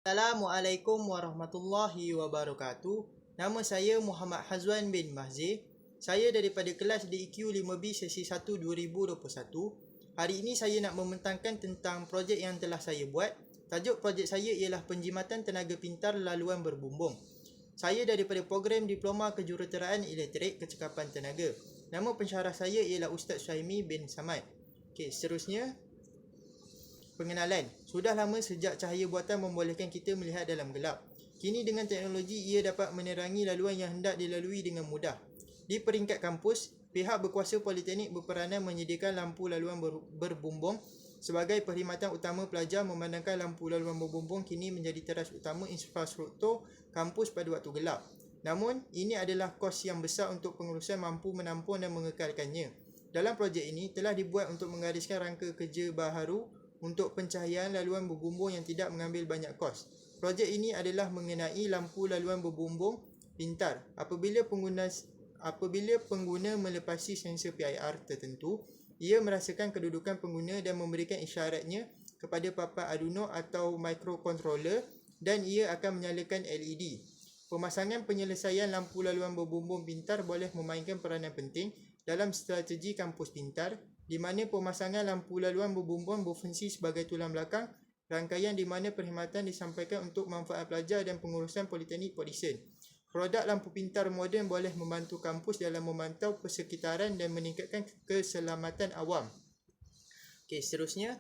Assalamualaikum warahmatullahi wabarakatuh. Nama saya Muhammad Hazwan bin Mahzir. Saya daripada kelas DEQ 5B sesi 1 2021. Hari ini saya nak membentangkan tentang projek yang telah saya buat. Tajuk projek saya ialah penjimatan tenaga pintar laluan berbumbung. Saya daripada program Diploma Kejuruteraan Elektrik Kecekapan Tenaga. Nama pensyarah saya ialah Ustaz Suhaimi bin Samad. Okey, seterusnya pengenalan. Sudah lama sejak cahaya buatan membolehkan kita melihat dalam gelap. Kini dengan teknologi ia dapat menerangi laluan yang hendak dilalui dengan mudah. Di peringkat kampus, pihak berkuasa politeknik berperanan menyediakan lampu laluan berbumbung sebagai perkhidmatan utama pelajar, memandangkan lampu laluan berbumbung kini menjadi teras utama infrastruktur kampus pada waktu gelap. Namun, ini adalah kos yang besar untuk pengurusan mampu menampung dan mengekalkannya. Dalam projek ini telah dibuat untuk menggariskan rangka kerja baharu untuk pencahayaan laluan berbumbung yang tidak mengambil banyak kos. Projek ini adalah mengenai lampu laluan berbumbung pintar. Apabila pengguna melepasi sensor PIR tertentu, ia merasakan kedudukan pengguna dan memberikan isyaratnya kepada papan Arduino atau microcontroller dan ia akan menyalakan LED. Pemasangan penyelesaian lampu laluan berbumbung pintar boleh memainkan peranan penting dalam strategi kampus pintar, di mana pemasangan lampu laluan berbumbung berfungsi sebagai tulang belakang rangkaian di mana perkhidmatan disampaikan untuk manfaat pelajar dan pengurusan politeknik Port-Dickson. Produk lampu pintar moden boleh membantu kampus dalam memantau persekitaran dan meningkatkan keselamatan awam. Okey, seterusnya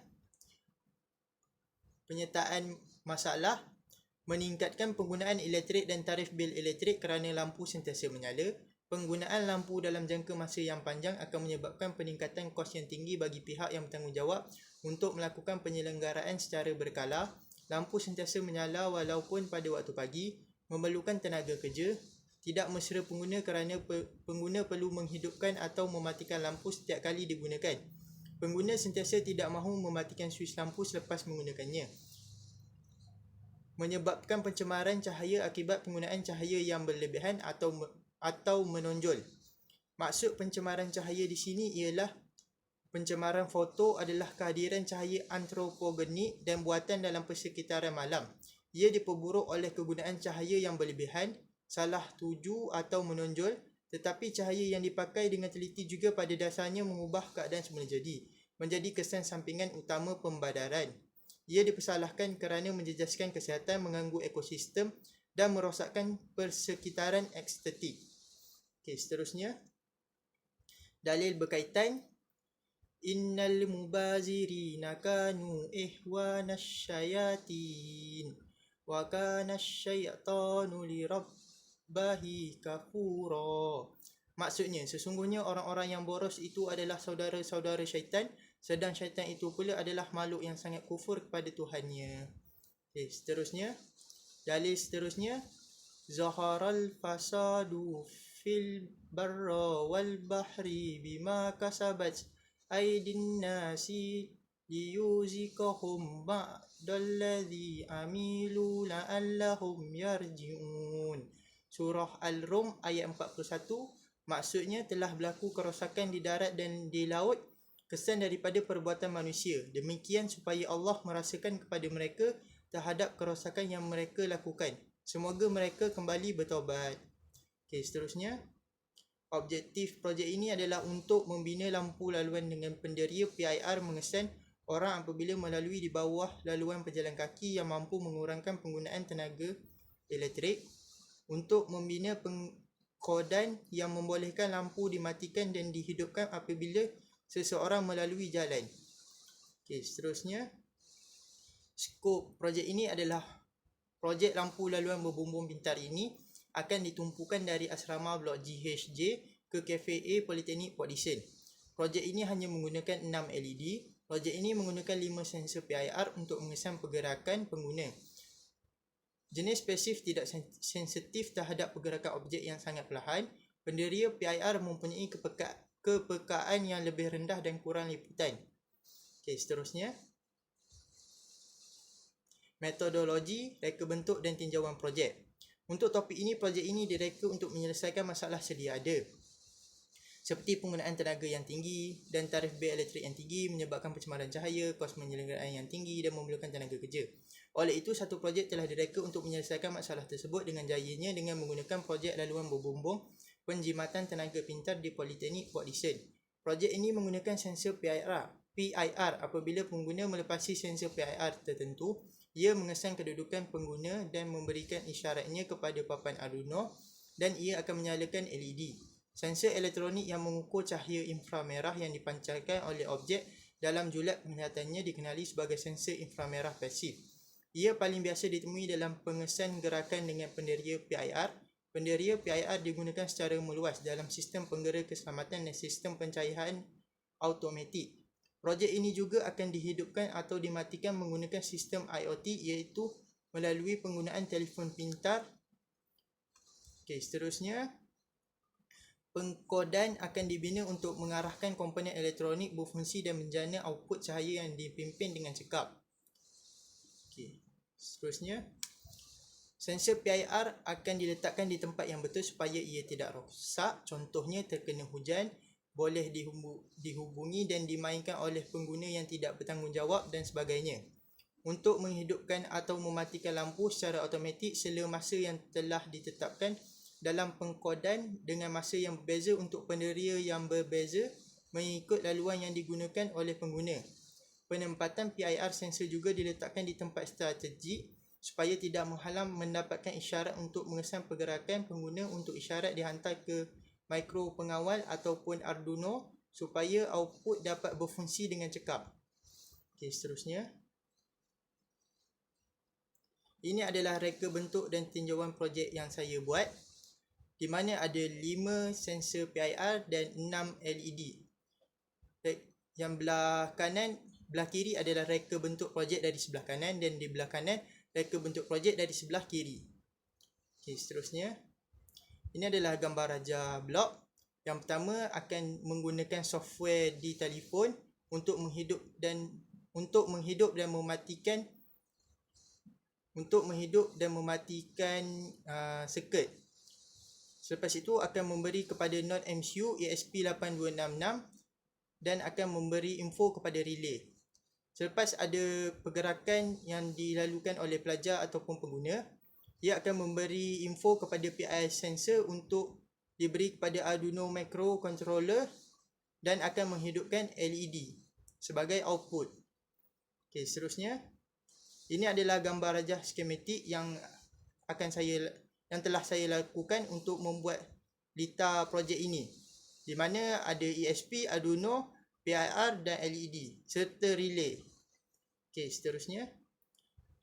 penyertaan masalah meningkatkan penggunaan elektrik dan tarif bil elektrik kerana lampu sentiasa menyala. Penggunaan lampu dalam jangka masa yang panjang akan menyebabkan peningkatan kos yang tinggi bagi pihak yang bertanggungjawab untuk melakukan penyelenggaraan secara berkala. Lampu sentiasa menyala walaupun pada waktu pagi, memerlukan tenaga kerja. Tidak mesra pengguna kerana pengguna perlu menghidupkan atau mematikan lampu setiap kali digunakan. Pengguna sentiasa tidak mahu mematikan suis lampu selepas menggunakannya, menyebabkan pencemaran cahaya akibat penggunaan cahaya yang berlebihan atau menonjol. Maksud pencemaran cahaya di sini ialah pencemaran foto adalah kehadiran cahaya antropogenik dan buatan dalam persekitaran malam. Ia diperburuk oleh kegunaan cahaya yang berlebihan, salah tuju atau menonjol, tetapi cahaya yang dipakai dengan teliti juga pada dasarnya mengubah keadaan semula jadi menjadi kesan sampingan utama pembadaran. Ia dipersalahkan kerana menjejaskan kesihatan, mengganggu ekosistem dan merosakkan persekitaran estetik. Okey, seterusnya dalil berkaitan. Innal mubazirina kanu ihwanash syayatin wa kana syaitanu lirabbahi kafura. Maksudnya, sesungguhnya orang-orang yang boros itu adalah saudara-saudara syaitan, sedang syaitan itu pula adalah makhluk yang sangat kufur kepada Tuhannya. Okay, seterusnya, dalil seterusnya, zaharal fasadu fil barra wal bahri bima kasabat aydin nasi liyuzikahum ba'dalladhi amilu la'allahum yarji'un. Surah Al-Rum ayat 41. Maksudnya telah berlaku kerosakan di darat dan di laut kesan daripada perbuatan manusia. Demikian supaya Allah merasakan kepada mereka terhadap kerosakan yang mereka lakukan. Semoga mereka kembali bertaubat. Okey, seterusnya. Objektif projek ini adalah untuk membina lampu laluan dengan penderia PIR mengesan orang apabila melalui di bawah laluan pejalan kaki yang mampu mengurangkan penggunaan tenaga elektrik, untuk membina pengkodan yang membolehkan lampu dimatikan dan dihidupkan apabila seseorang melalui jalan. Okey, seterusnya. Skop projek ini adalah projek lampu laluan berbumbung pintar ini akan ditumpukan dari asrama blok GHJ ke Cafe A Politeknik Port-Dickson. Projek ini hanya menggunakan 6 LED. Projek ini menggunakan 5 sensor PIR untuk mengesan pergerakan pengguna. Jenis pasif tidak sensitif terhadap pergerakan objek yang sangat perlahan. Penderia PIR mempunyai kepekaan yang lebih rendah dan kurang liputan. Okey, seterusnya. Metodologi, reka bentuk dan tinjauan projek. Untuk topik ini, projek ini direka untuk menyelesaikan masalah sedia ada, seperti penggunaan tenaga yang tinggi dan tarif bil elektrik yang tinggi menyebabkan pencemaran cahaya, kos penyelenggaraan yang tinggi dan memerlukan tenaga kerja. Oleh itu, satu projek telah direka untuk menyelesaikan masalah tersebut dengan jayanya dengan menggunakan projek laluan berbumbung penjimatan tenaga pintar di Politeknik Port Dickson. Projek ini menggunakan sensor PIR. Apabila pengguna melepasi sensor PIR tertentu, ia mengesan kedudukan pengguna dan memberikan isyaratnya kepada papan Arduino dan ia akan menyalakan LED. Sensor elektronik yang mengukur cahaya inframerah yang dipancarkan oleh objek dalam julat penglihatannya dikenali sebagai sensor inframerah pasif. Ia paling biasa ditemui dalam pengesan gerakan dengan penderia PIR. Penderia PIR digunakan secara meluas dalam sistem penggera keselamatan dan sistem pencahayaan automatik. Projek ini juga akan dihidupkan atau dimatikan menggunakan sistem IoT iaitu melalui penggunaan telefon pintar. Seterusnya, pengkodan akan dibina untuk mengarahkan komponen elektronik berfungsi dan menjana output cahaya yang dipimpin dengan cekap. Seterusnya, sensor PIR akan diletakkan di tempat yang betul supaya ia tidak rosak. Contohnya, terkena hujan, boleh dihubungi dan dimainkan oleh pengguna yang tidak bertanggungjawab dan sebagainya. Untuk menghidupkan atau mematikan lampu secara automatik sela masa yang telah ditetapkan dalam pengkodan dengan masa yang berbeza untuk penderia yang berbeza mengikut laluan yang digunakan oleh pengguna. Penempatan PIR sensor juga diletakkan di tempat strategik supaya tidak menghalang mendapatkan isyarat untuk mengesan pergerakan pengguna untuk isyarat dihantar ke mikro pengawal ataupun Arduino supaya output dapat berfungsi dengan cekap. Seterusnya. Ini adalah reka bentuk dan tinjauan projek yang saya buat, di mana ada 5 sensor PIR dan 6 LED. Yang belah kiri adalah reka bentuk projek dari sebelah kanan dan di belah kanan reka bentuk projek dari sebelah kiri. Seterusnya. Ini adalah gambar raja blok. Yang pertama akan menggunakan software di telefon untuk menghidup dan mematikan circuit. Selepas itu akan memberi kepada node MCU ESP8266 dan akan memberi info kepada relay. Selepas ada pergerakan yang dilalukan oleh pelajar ataupun pengguna, ia akan memberi info kepada PIR sensor untuk diberi kepada Arduino microcontroller dan akan menghidupkan LED sebagai output. Seterusnya. Ini adalah gambar rajah skematik yang telah saya lakukan untuk membuat lita projek ini, di mana ada ESP, Arduino, PIR dan LED serta relay. Seterusnya.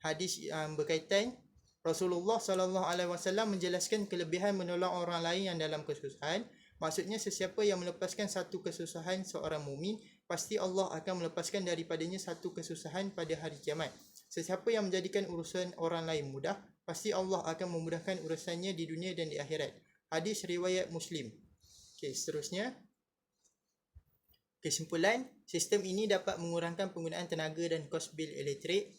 Hadis yang berkaitan, Rasulullah SAW menjelaskan kelebihan menolong orang lain yang dalam kesusahan. Maksudnya, sesiapa yang melepaskan satu kesusahan seorang mukmin, pasti Allah akan melepaskan daripadanya satu kesusahan pada hari kiamat. Sesiapa yang menjadikan urusan orang lain mudah, pasti Allah akan memudahkan urusannya di dunia dan di akhirat. Hadis riwayat Muslim. Seterusnya. Kesimpulan, sistem ini dapat mengurangkan penggunaan tenaga dan kos bil elektrik.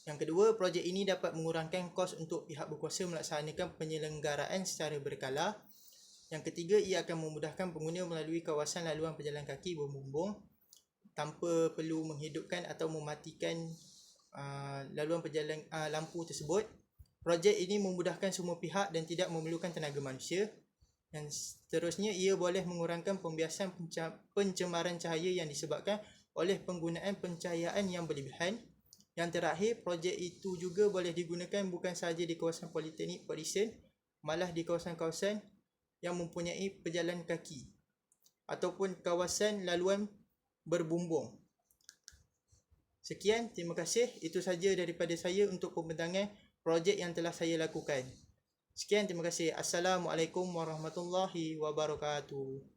Yang kedua, projek ini dapat mengurangkan kos untuk pihak berkuasa melaksanakan penyelenggaraan secara berkala. Yang ketiga, ia akan memudahkan pengguna melalui kawasan laluan pejalan kaki berbumbung tanpa perlu menghidupkan atau mematikan laluan pejalan lampu tersebut. Projek ini memudahkan semua pihak dan tidak memerlukan tenaga manusia. Dan seterusnya, ia boleh mengurangkan pembiasan pencemaran cahaya yang disebabkan oleh penggunaan pencahayaan yang berlebihan. Yang terakhir, projek itu juga boleh digunakan bukan sahaja di kawasan Politeknik Port Dickson, malah di kawasan-kawasan yang mempunyai pejalan kaki ataupun kawasan laluan berbumbung. Sekian, terima kasih. Itu saja daripada saya untuk pembentangan projek yang telah saya lakukan. Sekian, terima kasih. Assalamualaikum warahmatullahi wabarakatuh.